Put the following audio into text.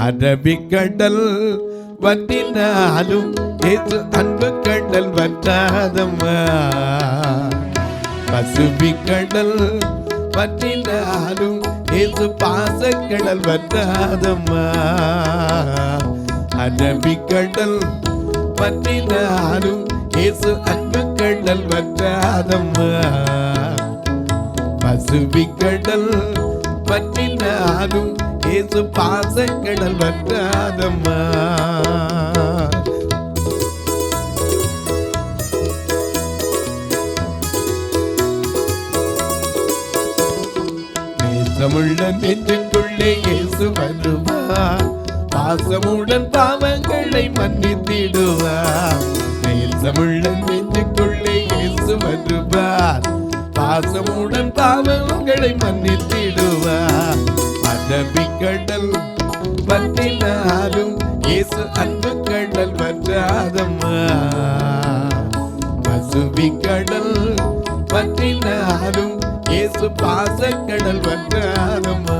அரபிக்கடல் வற்றினாலும் இயேசு அன்பு கடல் வற்றாதம்மா. பசுபிக்கடல் வற்றினாலும் இயேசு பாசக்கடல் வற்றாதம்மா. அரபிக்கடல் வற்றினாலும் இயேசு அன்பு கடல் வற்றாதம்மா. பசுபிக்கடல் வற்றினாலும் இயேசு பாசக்கடல் வற்றாதம்மா. நேசமுள்ள நெஞ்சுக்குள்ளே இயேசு வருவார், பாசமுடன் பாவங்களை மன்னித்திடுவார். நேசமுள்ள நெஞ்சுக்குள்ளே இயேசு வருவார், பாசமுடன் பாவங்களை மன்னித்திடுவார். அரபிக்கடல் வற்றினாலும் இயேசு அன்பு கடல் வற்றாதம்மா. பசுபிக்கடல் வற்றினாலும் இயேசு பாசக்கடல் வற்றாதம்மா.